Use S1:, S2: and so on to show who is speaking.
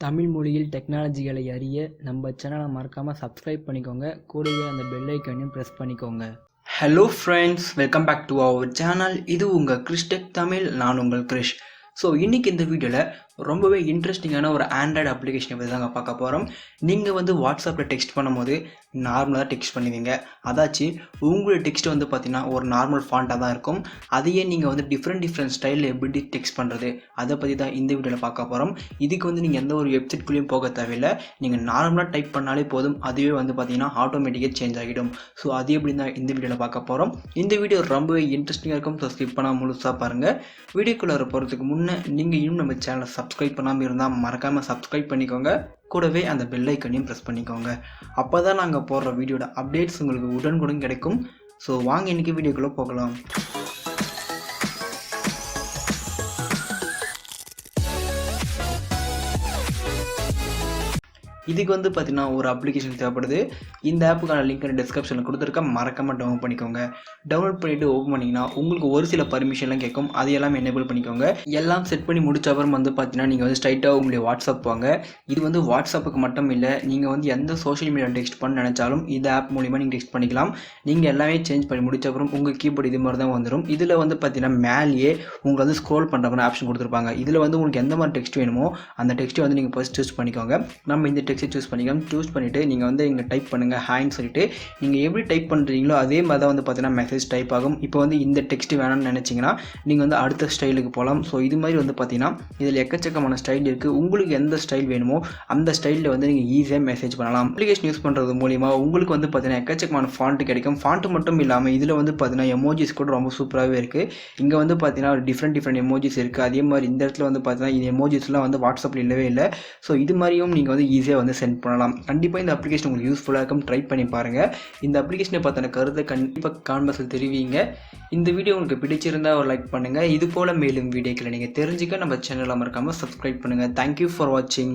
S1: தமிழ் மொழியில் டெக்னாலஜிகளை அறிய நம்ம சேனலை மறக்காமல் சப்ஸ்கிரைப் பண்ணிக்கோங்க. கூடவே அந்த பெல் ஐக்கானையும் ப்ரெஸ் பண்ணிக்கோங்க.
S2: Hello friends, welcome back to our channel. இது உங்கள் கிறிஷ் டெக் தமிழ். நான் உங்கள் கிறிஷ். ஸோ இன்றைக்கி இந்த வீடியோவில் ரொம்பவே இன்ட்ரெஸ்டிங்கான ஒரு ஆண்ட்ராய்டு அப்ளிகேஷனை பற்றி தாங்க பார்க்க போகிறோம். நீங்கள் வாட்ஸ்அப்பில் டெக்ஸ்ட் பண்ணும்போது நார்மலாக டெக்ஸ்ட் பண்ணுவீங்க. அதாச்சு உங்களுடைய டெக்ஸ்ட் பார்த்தீங்கன்னா ஒரு நார்மல் ஃபாண்ட்டாக தான் இருக்கும். அதையே நீங்கள் டிஃப்ரெண்ட் ஸ்டைலில் எப்படி டெக்ஸ்ட் பண்ணுறது அதை பற்றி தான் இந்த வீடியோவில் பார்க்க போகிறோம். இதுக்கு நீங்கள் எந்த ஒரு வெப்சைட்குள்ளேயும் போக தேவையில்லை. நீங்கள் நார்மலாக டைப் பண்ணாலே போதும், அதுவே பார்த்தீங்கன்னா ஆட்டோமேட்டிக்காக சேஞ்ச் ஆகிடும். ஸோ அது எப்படி தான் இந்த வீடியோவில் பார்க்க போகிறோம். இந்த வீடியோ ரொம்பவே இன்ட்ரெஸ்டிங்காக இருக்கும். ஸோ ஸ்கிப் பண்ணால் முழுசாக பாருங்கள். வீடியோக்குள்ளே போகிறதுக்கு முன்னே நீங்கள் இன்னும் நம்ம சேனலை சப்ஸ்கிரைப் பண்ணாமல் இருந்தால் மறக்காமல் சப்ஸ்கிரைப் பண்ணிக்கோங்க. கூடவே அந்த பெல் ஐக்கனையும் ப்ரெஸ் பண்ணிக்கோங்க. அப்போ தான் நாங்கள் போடுற வீடியோட அப்டேட்ஸ் உங்களுக்கு உடனுக்குடன் கிடைக்கும். ஸோ வாங்க இன்றைக்கி வீடியோக்குள்ளே போகலாம். இதுக்கு பார்த்தீங்கன்னா ஒரு அப்ளிகேஷன் தேவைப்படுது. இந்த ஆப்புக்கான லிங்க் டிஸ்கிரிப்ஷனில் கொடுத்துருக்கேன். மறக்காமல் டவுன்லோட் பண்ணிக்கோங்க. டவுன்லோட் பண்ணிவிட்டு ஓப்பன் பண்ணிங்கன்னா உங்களுக்கு ஒரு சில பர்மிஷன்லாம் கேட்கும். அதையெல்லாம் எனேபிள் பண்ணிக்கோங்க. எல்லாம் செட் பண்ணி முடிச்ச அப்புறம் பார்த்தீங்கன்னா நீங்கள் ஸ்ட்ரைட்டாக உங்களுடைய வாட்ஸ்அப் வாங்க. இது வாட்ஸ்அப்புக்கு மட்டும் இல்லை, நீங்கள் எந்த சோஷியல் மீடியா டெக்ஸ்ட் பண்ண நினச்சாலும் இந்த ஆப் மூலிமா நீங்கள் டெக்ஸ்ட் பண்ணிக்கலாம். நீங்கள் எல்லாமே சேஞ்ச் பண்ணி முடிச்ச அப்புறம் உங்கள் கீபோர்டு இது மாதிரி தான் வந்துடும். இதில் பார்த்தீங்கன்னா மேலேயே உங்களுக்கு ஸ்க்ரோல் பண்ணுற மாதிரி ஆப்ஷன் கொடுத்துருப்பாங்க. இதில் உங்களுக்கு எந்த மாதிரி டெக்ஸ்ட் வேணுமோ அந்த டெக்ஸ்ட்டை நீங்கள் ஃபர்ஸ்ட் சூஸ் பண்ணிக்கோங்க. நம்ம இந்த டெக்ஸ்ட் சூஸ் பண்ணிக்கலாம். சூஸ் பண்ணிவிட்டு நீங்கள் இங்கே டைப் பண்ணுங்கள் ஹேன்னு சொல்லிட்டு. நீங்கள் எப்படி டைப் பண்ணுறீங்களோ அதே மாதிரி தான் பார்த்தீங்கன்னா மெசேஜ் டைப் ஆகும். இப்போ இந்த டெக்ஸ்ட் வேணும்னு நினச்சிங்கன்னா நீங்கள் அடுத்த ஸ்டைலுக்கு போகலாம். ஸோ இது மாதிரி பார்த்தீங்கன்னா இதில் எக்கச்சக்கமான ஸ்டைல் இருக்குது. உங்களுக்கு எந்த ஸ்டைல் வேணுமோ அந்த ஸ்டைலில் நீங்கள் ஈஸியாக மெசேஜ் பண்ணலாம். அப்ளிகேஷன் யூஸ் பண்ணுறது மூலிமா உங்களுக்கு பார்த்தீங்கன்னா எக்கச்சக்கமான ஃபாண்ட் கிடைக்கும். ஃபாண்ட் மட்டும் இல்லாமல் இதில் பார்த்தீங்கன்னா எமோஜிஸ் கூட ரொம்ப சூப்பராகவே இருக்குது. இங்கே பார்த்தீங்கன்னா ஒரு டிஃப்ரெண்ட் எமோஜிஸ் இருக்குது. அதே மாதிரி இந்த இடத்துல பார்த்தீங்கன்னா இந்த எமோஜிஸ்லாம் வாட்ஸ்அப்பில் இல்லவே இல்லை. ஸோ இது மாதிரியும் நீங்கள் ஈஸியாக சென்ட் பண்ணலாம். கண்டிப்பாக இந்த அப்ளிகேஷன் உங்களுக்கு யூஸ்ஃபுல்லாக இருக்கும். ட்ரை பண்ணி பாருங்கள். இந்த அப்ளிகேஷனை பார்த்தான கருத்தை கண்டிப்பாக கான்வர்ஸில் தெரிவிங்க. இந்த வீடியோ உங்களுக்கு பிடிச்சிருந்தால் ஒரு லைக் பண்ணுங்கள். இது போல் மேலும் வீடியோக்களை நீங்கள் தெரிஞ்சுக்க நம்ம சேனலை மறக்காமல் சப்ஸ்கிரைப் பண்ணுங்கள். தேங்க்யூ ஃபார் வாட்சிங்.